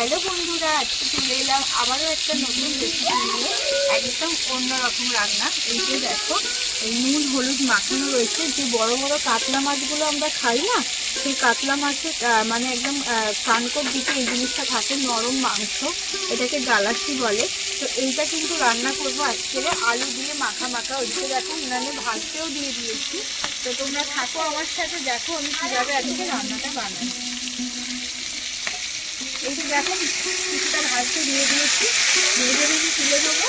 Hello বন্ধুরা, আজকে চলে এলাম আবারও একটা নতুন রেসিপি নিয়ে। একদম অন্যরকম রান্না। এই যে দেখো, এই নুন হলুদ মাখানো রয়েছে। যে বড় বড় কাতলা মাছগুলো আমরা খাই না, সেই কাতলা মাছের মানে একদম কানকোর দিকে এই জিনিসটা থাকে, নরম মাংস, এটাকে গালাসি বলে। তো এইটা কিন্তু রান্না করবো আজকে আলু দিয়ে মাখা মাখা। ওইদিকে দেখো উনানে ভাজতেও দিয়ে দিয়েছি। তো তোমরা থাকো আমার সাথে, দেখো আমি কীভাবে আজকে রান্নাটা বানাই। এই যে দেখো কিছুটা ভাজতে দিয়ে দিয়েছি, ভেজে ভেজে তুলে দেবো।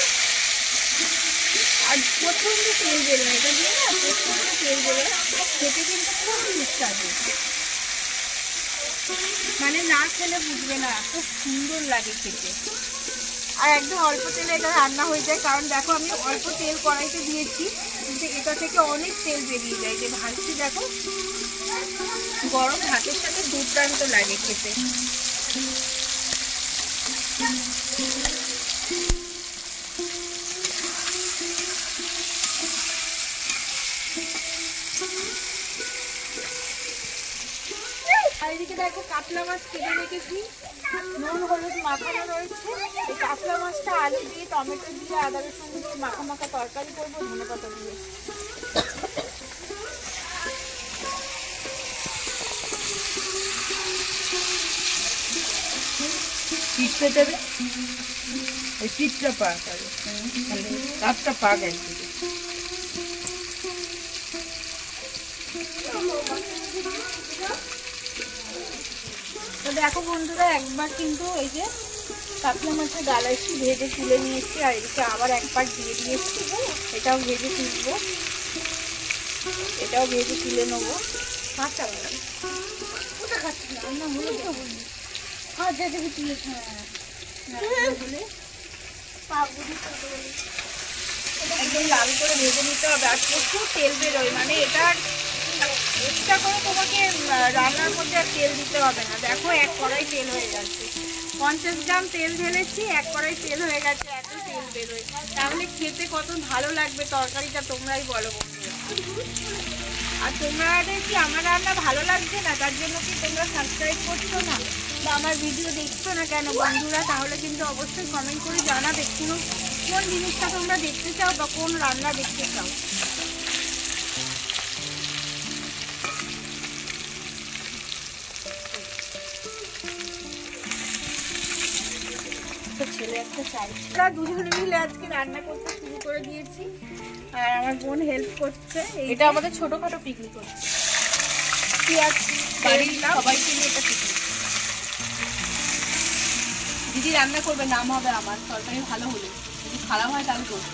আর প্রচণ্ড তেল বেরোয়, এটা দিয়ে না প্রচণ্ড তেল বেরোয়, খেতে কিন্তু খুব সুস্বাদু। মানে না খেলে বুঝবে না, খুব সুন্দর লাগে খেতে। আর একদম অল্প তেলে এটা রান্না হয়ে যায়, কারণ দেখো আমি অল্প তেল কড়াইতে দিয়েছি, কিন্তু এটা থেকে অনেক তেল বেরিয়ে যায়। যে ভাজছি দেখো, গরম ভাতের সাথে দুর্দান্ত লাগে খেতে। এদিকে দেখো কাতলা মাছ কেটে রেখেছি, নুন হলুদ মাখানো রয়েছে। এই কাতলা মাছটা আলু দিয়ে টমেটো দিয়ে আদা রসুন দিয়ে মাখা মাখা তরকারি করবো ধনেপাতা দিয়ে। পিঠটা দেবে, ওই পিঠটা পাক হবে, কাঠটা পাক একদিকে। তো দেখো বন্ধুরা, একবার কিন্তু এই যে কাতলা মাছের গালাইছি ভেজে তুলে নিয়েছি, আর এদিকে আবার একবার দিয়ে দিয়েছি। এটাও ভেজে তুলবো, এটাও ভেজে তুলে নেবো। কাঁচা ওটা খাচ্ছি না, রান্না হলে তো বলি হ্যাঁ যেটাকে তুলেছি। একদম লাল করে ভেজে নিতে হবে, আর প্রচুর তেল বেরোয়। মানে এটা এক্সট্রা করে তোমাকে রান্নার মধ্যে আর তেল দিতে হবে না। দেখো এক কড়াই তেল হয়ে যাচ্ছে, 50 গ্রাম তেল ঢেলেছি, এক কড়াই তেল হয়ে গেছে। এত তেল বেরোয়, তাহলে খেতে কত ভালো লাগবে তরকারিটা তোমরাই বলো বন্ধুরা। আর তোমাদের কি আমার রান্না ভালো লাগছে না, তার জন্য কি তোমরা সাবস্ক্রাইব করছো না বা আমার ভিডিও দেখছো না কেন বন্ধুরা? তাহলে কিন্তু অবশ্যই কমেন্ট করে জানাবে কোন জিনিসটা তোমরা দেখতে চাও বা কোন রান্না দেখতে চাও। ছেলে একটা চাইছে, দুজনে মিলে আজকে রান্না করতে শুরু করে দিয়েছি, আর আমার বোন হেল্প করছে। এটা আমাদের ছোটখাটো পিকনিক হচ্ছে, পেঁয়াজ বাড়ির সবাইকে নিয়ে এটা পিকনিক। দিদি রান্না করবে, নাম হবে আমার। তরকারি ভালো হলে, যদি খারাপ হয় তাহলে করবে।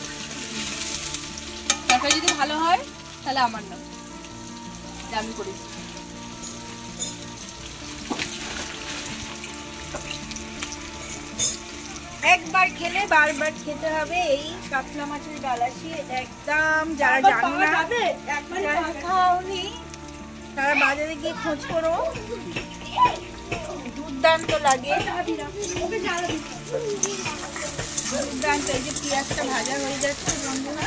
তরকারি যদি ভালো হয় তাহলে আমার নাম, আমি করেছি। একবার খেলে বারবার খেতে হবে এই কাতলা মাছের গালাসি। এটা একদম যারা জানো না, খাওনি, তারা বাজারে গিয়ে খোঁজ করো, দুর্দান্ত লাগে, দুর্দান্ত। এই যে পেঁয়াজটা ভাজা হয়ে যাচ্ছে বন্ধুরা,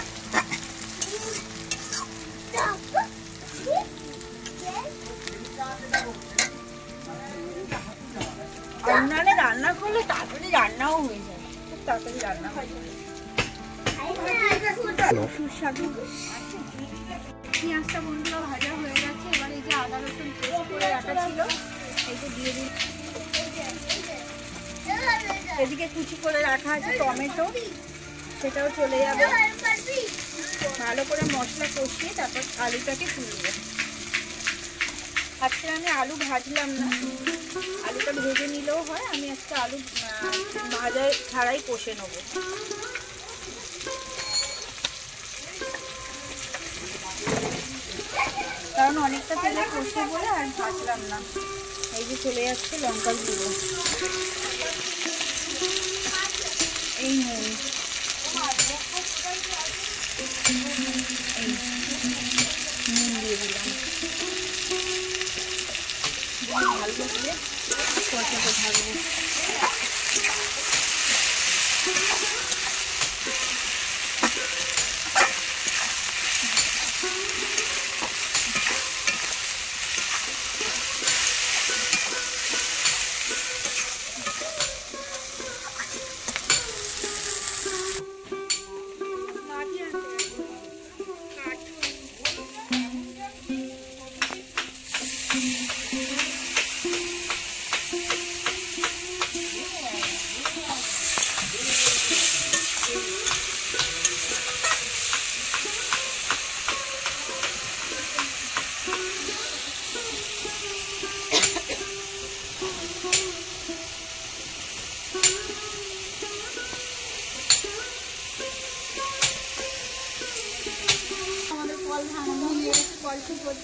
উনানে রান্না করলে তাড়াতাড়ি রান্নাও হয়ে যায়, খুব তাড়াতাড়ি রান্না হয়ে যায়, সুস্বাদু। পেঁয়াজটা বন্ধুরা ভাজা হয়ে গেছে। এবার এই যে আদা রসুন পেস্ট করে রাখা ছিল, এই যে দিয়ে দিই। এদিকে কুচি করে রাখা আছে টমেটো, সেটাও চলে যাবে। ভালো করে মশলা কষিয়ে তারপর আলুটাকে তুলবো। আজকে আমি আলু ভাজলাম না, আলুটা ভেজে নিলেও হয়। আমি আজকে আলু ভাজা ছাড়াই কষে নেবো। কারণ অনেকটা তেলে কষে বলে আর ভাজলাম না। এই যে চলে যাচ্ছে লঙ্কা গুঁড়ো, এই নুন, নুন দিয়ে দিলাম। ভালো করে কষাতে থাকবো।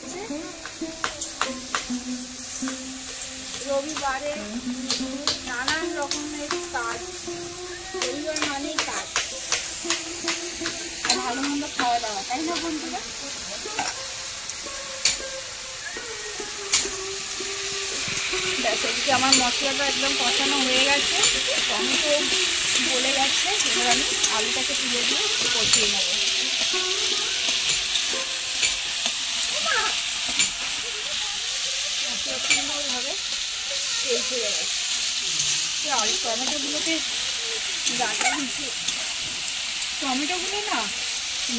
হচ্ছে। রবিবারে নানান রকমের কাজ, রবিবার মানেই কাজ আর ভালো মন্দ খাওয়া দাওয়া, তাই না বন্ধুরা? ব্যাস, এদিকে আমার মশলাটা একদম কষানো হয়ে গেছে, টমেটো গলে গেছে। এবার আমি আলুটাকে তুলে দিয়ে একটু কষিয়ে নেবো। সুন্দরভাবে তেল ছেড়ে গেছে। আলু টমেটোগুলোকে গালা দিচ্ছে, টমেটোগুলো না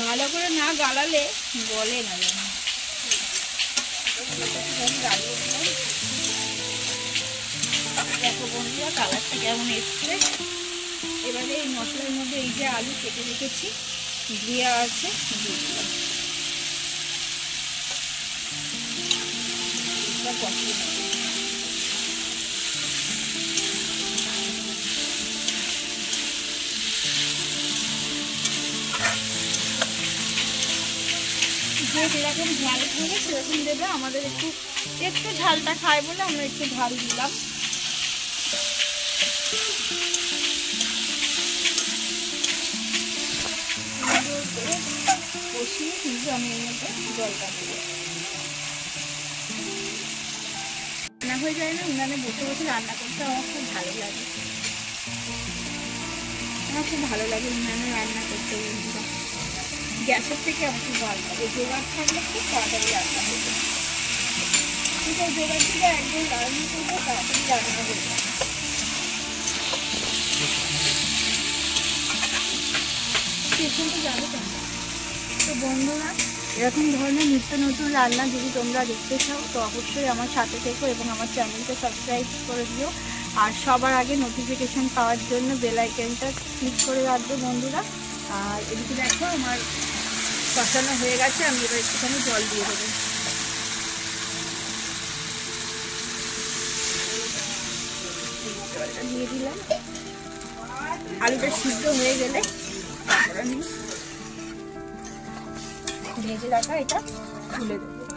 ভালো করে না গালালে গলে না যেন। দেখো বন্ধুরা কালারটা কেমন এসছে। এবারে এই মশলার মধ্যে এই যে আলু কেটে রেখেছি দেওয়া আছে, দিয়ে দিলাম। কষিয়ে নেব। যে যেরকম ঝাল খাবে সেরকম দেবে। আমাদের একটু একটু ঝালটা খাই বলে আমরা একটু ঝাল দিলাম। কষিয়ে কিন্তু আমি এর মধ্যে জলটা দেবো। রান্না হয়ে যায় না, উনানে বসে বসে রান্না করতে আমার খুব ভালো লাগে। আমার খুব ভালো লাগে উনানে রান্না করতে। গ্যাসের থেকে আমার খুব ভালো লাগে। জোগাড় থাকলে খুব তাড়াতাড়ি রান্না হয়ে যায়। কিন্তু জোগাড় থেকে একদিন রান্না করবো, তাড়াতাড়ি রান্না হয়ে যায়। স্টেশনটা যাবে কেন? তো বন্ধুরা, এরকম ধরনের নিত্য নতুন রান্না যদি তোমরা দেখতে চাও তো অবশ্যই আমার সাথে থেকো এবং আমার চ্যানেলকে সাবস্ক্রাইব করে দিও। আর সবার আগে নোটিফিকেশান পাওয়ার জন্য বেল আইকনটা ক্লিক করে রাখবে বন্ধুরা। আর এদিকে দেখো আমার কষানো হয়ে গেছে, আমি এবার একটুখানি জল দিয়ে দেবো। জলটা দিয়ে দিলাম। আলুটা সিদ্ধ হয়ে গেলে তারপর আমি ভেজে রাখা এটা তুলে দেবো।